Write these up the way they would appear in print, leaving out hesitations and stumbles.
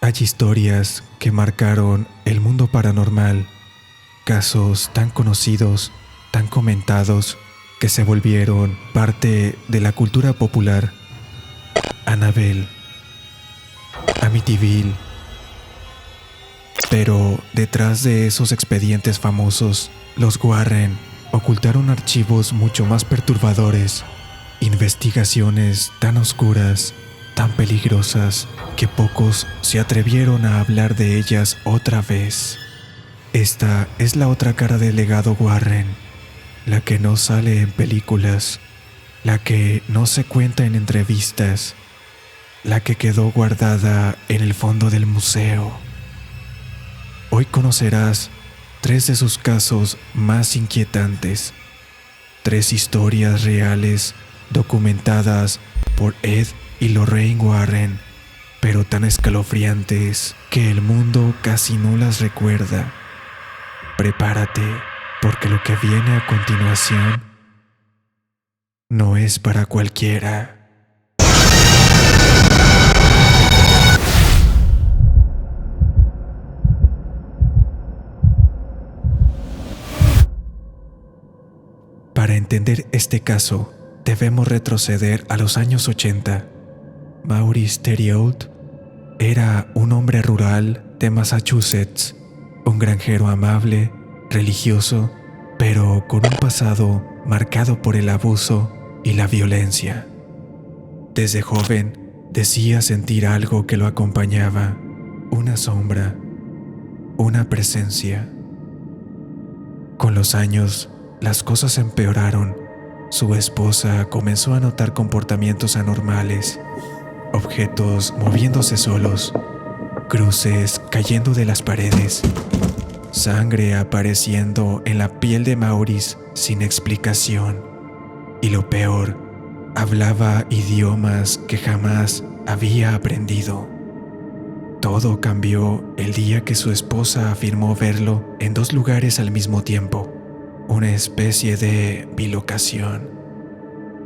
Hay historias que marcaron el mundo paranormal, casos tan conocidos, tan comentados, que se volvieron parte de la cultura popular. Annabelle, Amityville. Pero detrás de esos expedientes famosos, los Warren ocultaron archivos mucho más perturbadores, investigaciones tan oscuras, tan peligrosas, que pocos se atrevieron a hablar de ellas otra vez. Esta es la otra cara del legado Warren, la que no sale en películas, la que no se cuenta en entrevistas, la que quedó guardada en el fondo del museo. Hoy conocerás 3 de sus casos más inquietantes, 3 historias reales documentadas por Ed y Lorraine Warren, pero tan escalofriantes que el mundo casi no las recuerda. Prepárate, porque lo que viene a continuación no es para cualquiera. Para entender este caso, debemos retroceder a los años 80. Maurice Theriault era un hombre rural de Massachusetts, un granjero amable, religioso, pero con un pasado marcado por el abuso y la violencia. Desde joven decía sentir algo que lo acompañaba, una sombra, una presencia. Con los años, las cosas empeoraron. Su esposa comenzó a notar comportamientos anormales, objetos moviéndose solos, cruces cayendo de las paredes, sangre apareciendo en la piel de Maurice sin explicación. Y lo peor, hablaba idiomas que jamás había aprendido. Todo cambió el día que su esposa afirmó verlo en 2 lugares al mismo tiempo, una especie de bilocación.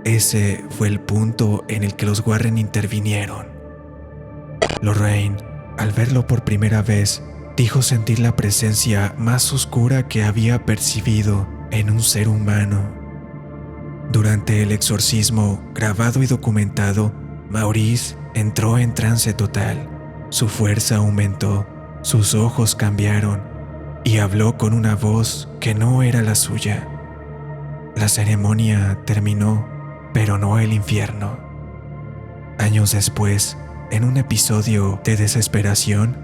Ese fue el punto en el que los Warren intervinieron. Lorraine, al verlo por primera vez, dijo sentir la presencia más oscura que había percibido en un ser humano. Durante el exorcismo grabado y documentado, Maurice entró en trance total. Su fuerza aumentó, sus ojos cambiaron y habló con una voz que no era la suya. La ceremonia terminó, pero no el infierno. Años después, en un episodio de desesperación,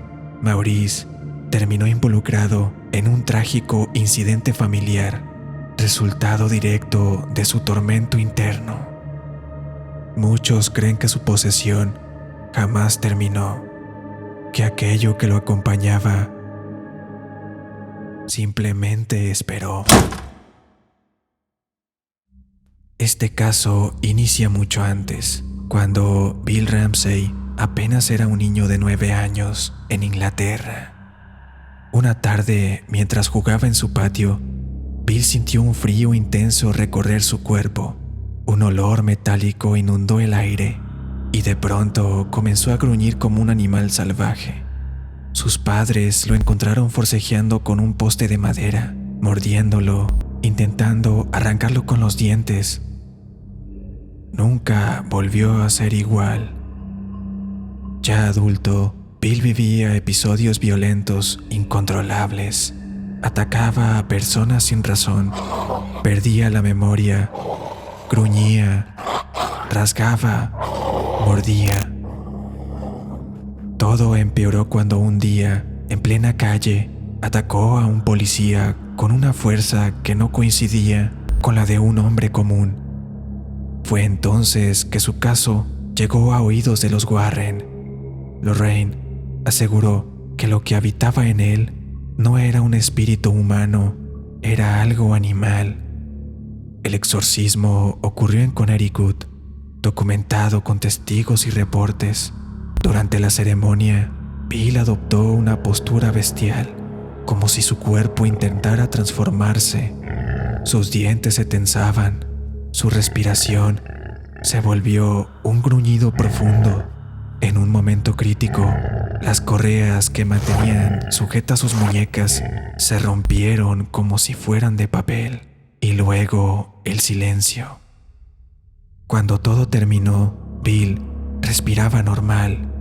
Maurice terminó involucrado en un trágico incidente familiar, resultado directo de su tormento interno. Muchos creen que su posesión jamás terminó, que aquello que lo acompañaba simplemente esperó. Este caso inicia mucho antes, cuando Bill Ramsey apenas era un niño de 9 años en Inglaterra. Una tarde, mientras jugaba en su patio, Bill sintió un frío intenso recorrer su cuerpo. Un olor metálico inundó el aire y de pronto comenzó a gruñir como un animal salvaje. Sus padres lo encontraron forcejeando con un poste de madera, mordiéndolo, intentando arrancarlo con los dientes. Nunca volvió a ser igual. Ya adulto, Bill vivía episodios violentos incontrolables. Atacaba a personas sin razón, perdía la memoria, gruñía, rasgaba, mordía. Todo empeoró cuando un día, en plena calle, atacó a un policía con una fuerza que no coincidía con la de un hombre común. Fue entonces que su caso llegó a oídos de los Warren. Lorraine aseguró que lo que habitaba en él no era un espíritu humano, era algo animal. El exorcismo ocurrió en Connecticut, documentado con testigos y reportes. Durante la ceremonia, Bill adoptó una postura bestial, como si su cuerpo intentara transformarse. Sus dientes se tensaban, su respiración se volvió un gruñido profundo. En un momento crítico, Las correas que mantenían sujetas sus muñecas se rompieron como si fueran de papel. Y luego el silencio. Cuando todo terminó, Bill respiraba normal,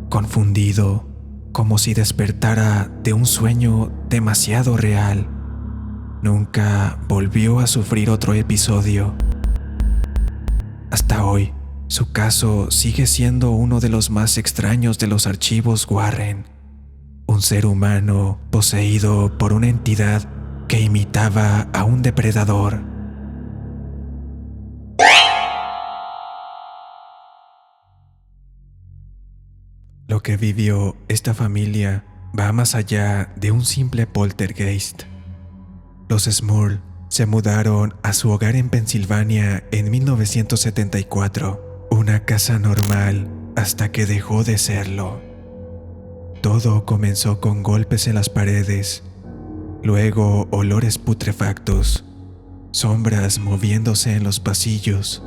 confundido, como si despertara de un sueño demasiado real. Nunca volvió a sufrir otro episodio. Hasta hoy, su caso sigue siendo uno de los más extraños de los archivos Warren. Un ser humano poseído por una entidad que imitaba a un depredador. Lo que vivió esta familia va más allá de un simple poltergeist. Los Smurl se mudaron a su hogar en Pensilvania en 1974, una casa normal hasta que dejó de serlo. Todo comenzó con golpes en las paredes, luego olores putrefactos, sombras moviéndose en los pasillos,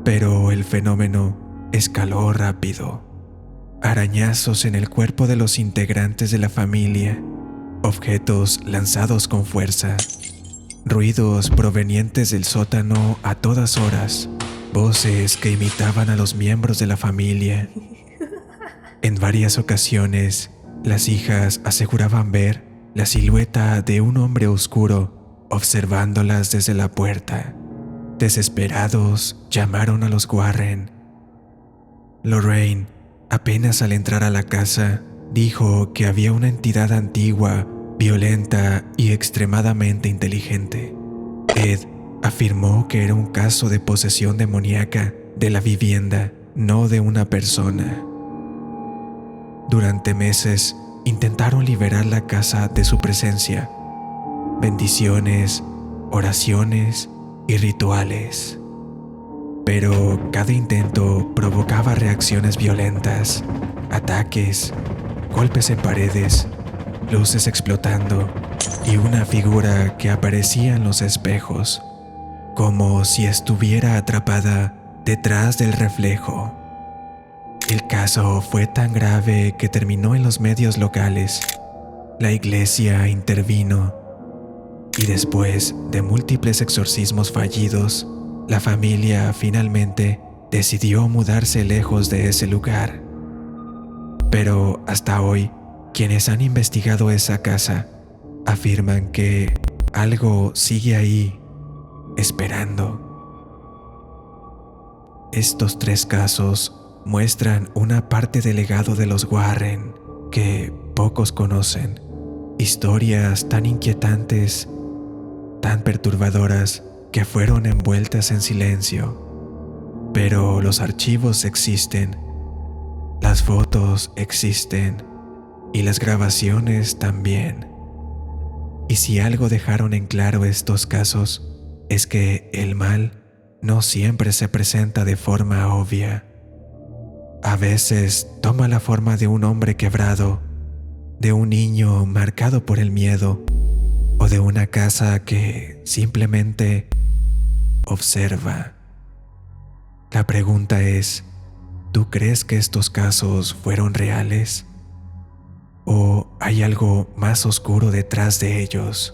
pero el fenómeno escaló rápido. Arañazos en el cuerpo de los integrantes de la familia, objetos lanzados con fuerza, ruidos provenientes del sótano a todas horas, voces que imitaban a los miembros de la familia. En varias ocasiones, las hijas aseguraban ver la silueta de un hombre oscuro observándolas desde la puerta. Desesperados, llamaron a los Warren. Lorraine, apenas al entrar a la casa, dijo que había una entidad antigua, violenta y extremadamente inteligente. Ed afirmó que era un caso de posesión demoníaca de la vivienda, no de una persona. Durante meses intentaron liberar la casa de su presencia. Bendiciones, oraciones y rituales. Pero cada intento provocaba reacciones violentas, ataques, golpes en paredes, luces explotando y una figura que aparecía en los espejos, como si estuviera atrapada detrás del reflejo. El caso fue tan grave que terminó en los medios locales. La iglesia intervino y después de múltiples exorcismos fallidos, la familia finalmente decidió mudarse lejos de ese lugar. Pero hasta hoy, quienes han investigado esa casa afirman que algo sigue ahí, esperando. Estos 3 casos muestran una parte del legado de los Warren que pocos conocen. Historias tan inquietantes, tan perturbadoras, que fueron envueltas en silencio. Pero los archivos existen, las fotos existen y las grabaciones también. Y si algo dejaron en claro estos casos, es que el mal no siempre se presenta de forma obvia. A veces toma la forma de un hombre quebrado, de un niño marcado por el miedo, o de una casa que simplemente observa. La pregunta es, ¿tú crees que estos casos fueron reales? ¿O hay algo más oscuro detrás de ellos?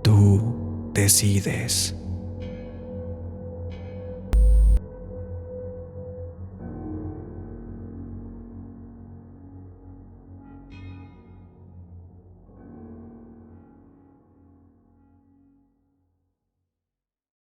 Tú decides.